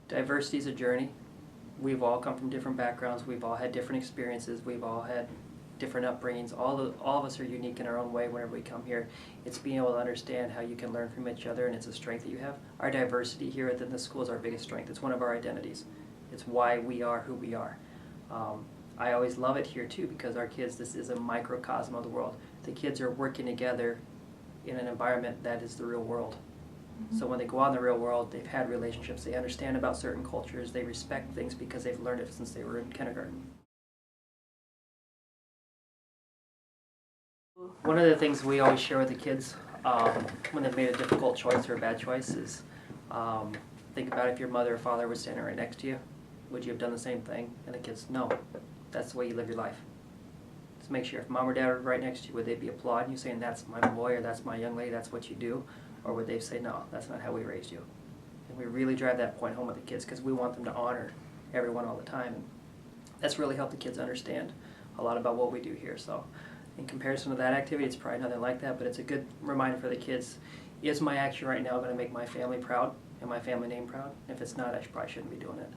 Diversity is a journey. We've all come from different backgrounds. We've all had different experiences. We've all had different upbringings. All of us are unique in our own way whenever we come here. It's being able to understand how you can learn from each other, and it's a strength that you have. Our diversity here within the school is our biggest strength. It's one of our identities. It's why we are who we are. I always love it here too, because our kids, this is a microcosm of the world. The kids are working together in an environment that is the real world. So when they go out in the real world, they've had relationships, they understand about certain cultures, they respect things because they've learned it since they were in kindergarten. One of the things we always share with the kids when they've made a difficult choice or a bad choice is think about if your mother or father was standing right next to you, would you have done the same thing? And the kids, no, that's the way you live your life. Just make sure if mom or dad were right next to you, would they be applauding you saying that's my boy or that's my young lady, that's what you do? Or would they say, no, that's not how we raised you? And we really drive that point home with the kids because we want them to honor everyone all the time. And that's really helped the kids understand a lot about what we do here. So in comparison to that activity, it's probably nothing like that, but it's a good reminder for the kids. Is my action right now going to make my family proud and my family name proud? If it's not, I probably shouldn't be doing it.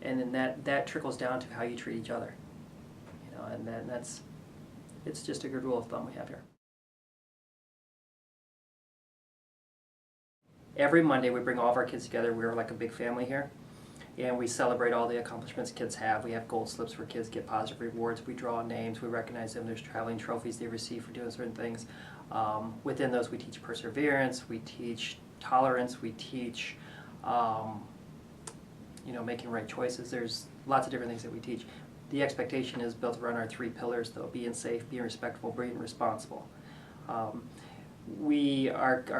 And then that trickles down to how you treat each other. You know, and then it's just a good rule of thumb we have here. Every Monday we bring all of our kids together. We're like a big family here. And we celebrate all the accomplishments kids have. We have gold slips where kids get positive rewards. We draw names. We recognize them. There's traveling trophies they receive for doing certain things. Within those we teach perseverance. We teach tolerance. We teach making right choices. There's lots of different things that we teach. The expectation is built around our 3 pillars, though: being safe, being respectful, being responsible. Our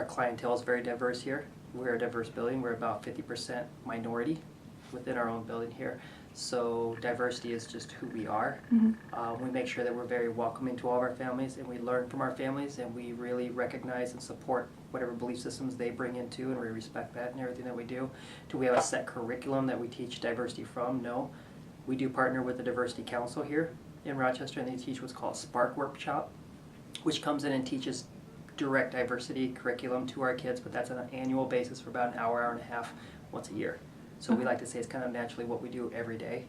clientele is very diverse here. We're a diverse building. We're about 50% minority within our own building here. So diversity is just who we are. We make sure that we're very welcoming to all of our families, and we learn from our families, and we really recognize and support whatever belief systems they bring into, and we respect that in everything that we do. Do we have a set curriculum that we teach diversity from? No. We do partner with the Diversity Council here in Rochester, and they teach what's called Spark Workshop, which comes in and teaches direct diversity curriculum to our kids, but that's on an annual basis for about an hour, hour and a half once a year. So we like to say it's kind of naturally what we do every day.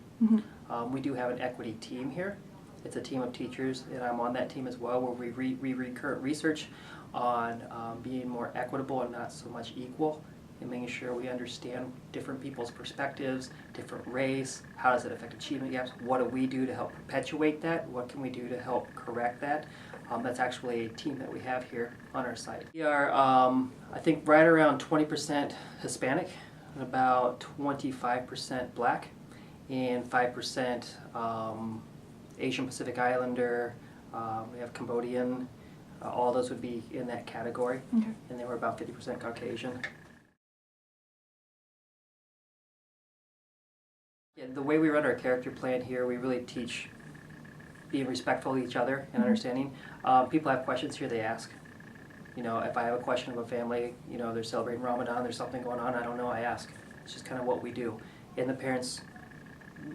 We do have an equity team here. It's a team of teachers, and I'm on that team as well, where we read current research on being more equitable and not so much equal, and making sure we understand different people's perspectives, different race, how does it affect achievement gaps, what do we do to help perpetuate that, what can we do to help correct that. That's actually a team that we have here on our site. We are, I think, right around 20% Hispanic, and about 25% Black, and 5% Asian Pacific Islander. We have Cambodian. All those would be in that category. And then we're about 50% Caucasian. Yeah, the way we run our character plan here, we really teach being respectful of each other and understanding. People have questions here, they ask. You know, if I have a question of a family, you know, they're celebrating Ramadan, there's something going on, I don't know, I ask. It's just kind of what we do. And the parents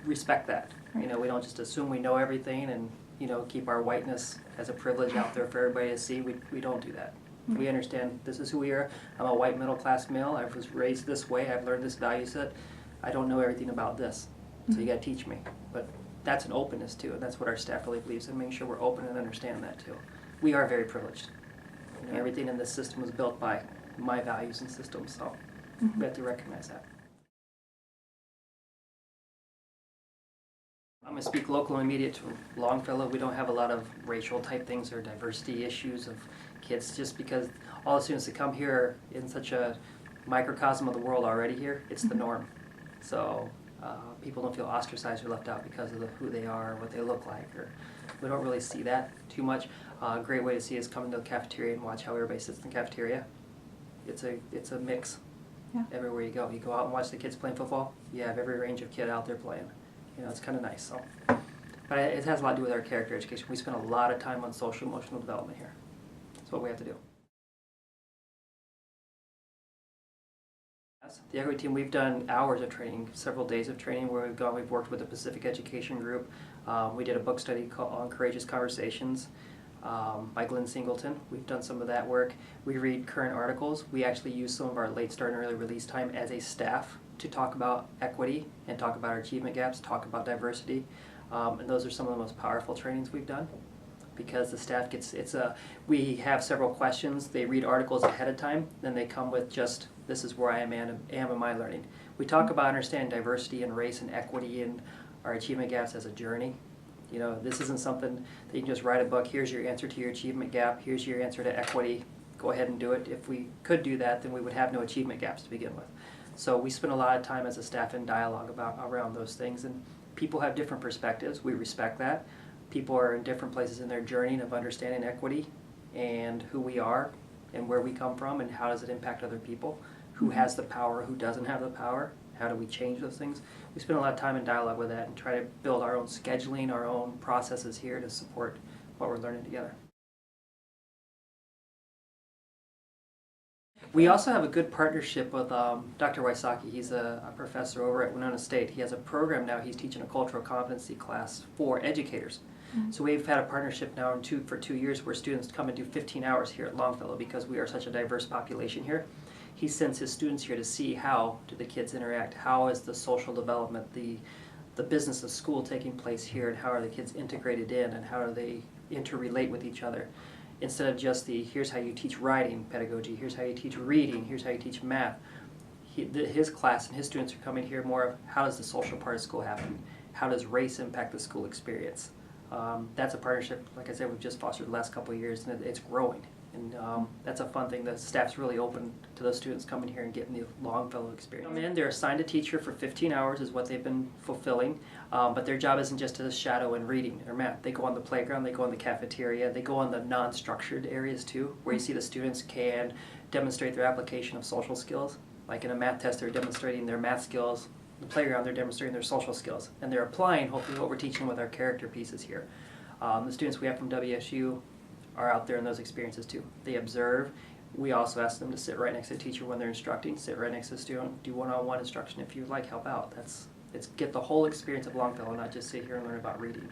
respect that. You know, we don't just assume we know everything and, you know, keep our whiteness as a privilege out there for everybody to see. We don't do that. We understand this is who we are. I'm a white middle class male. I was raised this way. I've learned this value set. I don't know everything about this. So you got to teach me. But that's an openness too, and that's what our staff really believes in, making sure we're open and understand that too. We are very privileged. You know, everything in this system was built by my values and systems, so we have to recognize that. I'm going to speak local and immediate to Longfellow. We don't have a lot of racial type things or diversity issues of kids, just because all the students that come here are in such a microcosm of the world already here, it's the norm. So people don't feel ostracized or left out because of who they are or what they look like. Or we don't really see that too much. A great way to see is come into the cafeteria and watch how everybody sits in the cafeteria. It's a mix everywhere you go. You go out and watch the kids playing football, you have every range of kid out there playing. You know, it's kind of nice. So, but it has a lot to do with our character education. We spend a lot of time on social emotional development here. That's what we have to do. The equity team, we've done hours of training, several days of training where we've worked with the Pacific Education Group. We did a book study on Courageous Conversations by Glenn Singleton. We've done some of that work. We read current articles. We actually use some of our late start and early release time as a staff to talk about equity and talk about our achievement gaps, talk about diversity, and those are some of the most powerful trainings we've done, because the staff we have several questions. They read articles ahead of time, then they come with just, this is where I am in my learning. We talk about understanding diversity and race and equity and our achievement gaps as a journey. You know, this isn't something that you can just write a book, here's your answer to your achievement gap, here's your answer to equity, go ahead and do it. If we could do that, then we would have no achievement gaps to begin with. So we spend a lot of time as a staff in dialogue around those things, and people have different perspectives. We respect that. People are in different places in their journey of understanding equity and who we are and where we come from and how does it impact other people. Who has the power, who doesn't have the power, how do we change those things. We spend a lot of time in dialogue with that and try to build our own scheduling, our own processes here to support what we're learning together. We also have a good partnership with Dr. Wysocki. He's a professor over at Winona State. He has a program now. He's teaching a cultural competency class for educators. So we've had a partnership now for 2 years where students come and do 15 hours here at Longfellow because we are such a diverse population here. He sends his students here to see how do the kids interact, how is the social development, the business of school taking place here, and how are the kids integrated in, and how do they interrelate with each other. Instead of just here's how you teach writing pedagogy, here's how you teach reading, here's how you teach math. His class and his students are coming here more of how does the social part of school happen, how does race impact the school experience. That's a partnership, like I said, we've just fostered the last couple of years, and it's growing. And that's a fun thing. The staff's really open to those students coming here and getting the Longfellow experience. Come in, they're assigned a teacher for 15 hours is what they've been fulfilling, but their job isn't just to shadow and reading or math. They go on the playground, they go in the cafeteria, they go on the non-structured areas too, where you see the students can demonstrate their application of social skills. Like in a math test, they're demonstrating their math skills. In the playground, they're demonstrating their social skills. And they're applying, hopefully, what we're teaching with our character pieces here. The students we have from WSU are out there in those experiences too. They observe. We also ask them to sit right next to the teacher when they're instructing, sit right next to the student, do one-on-one instruction if you'd like help out. It's get the whole experience of Longfellow, not just sit here and learn about reading.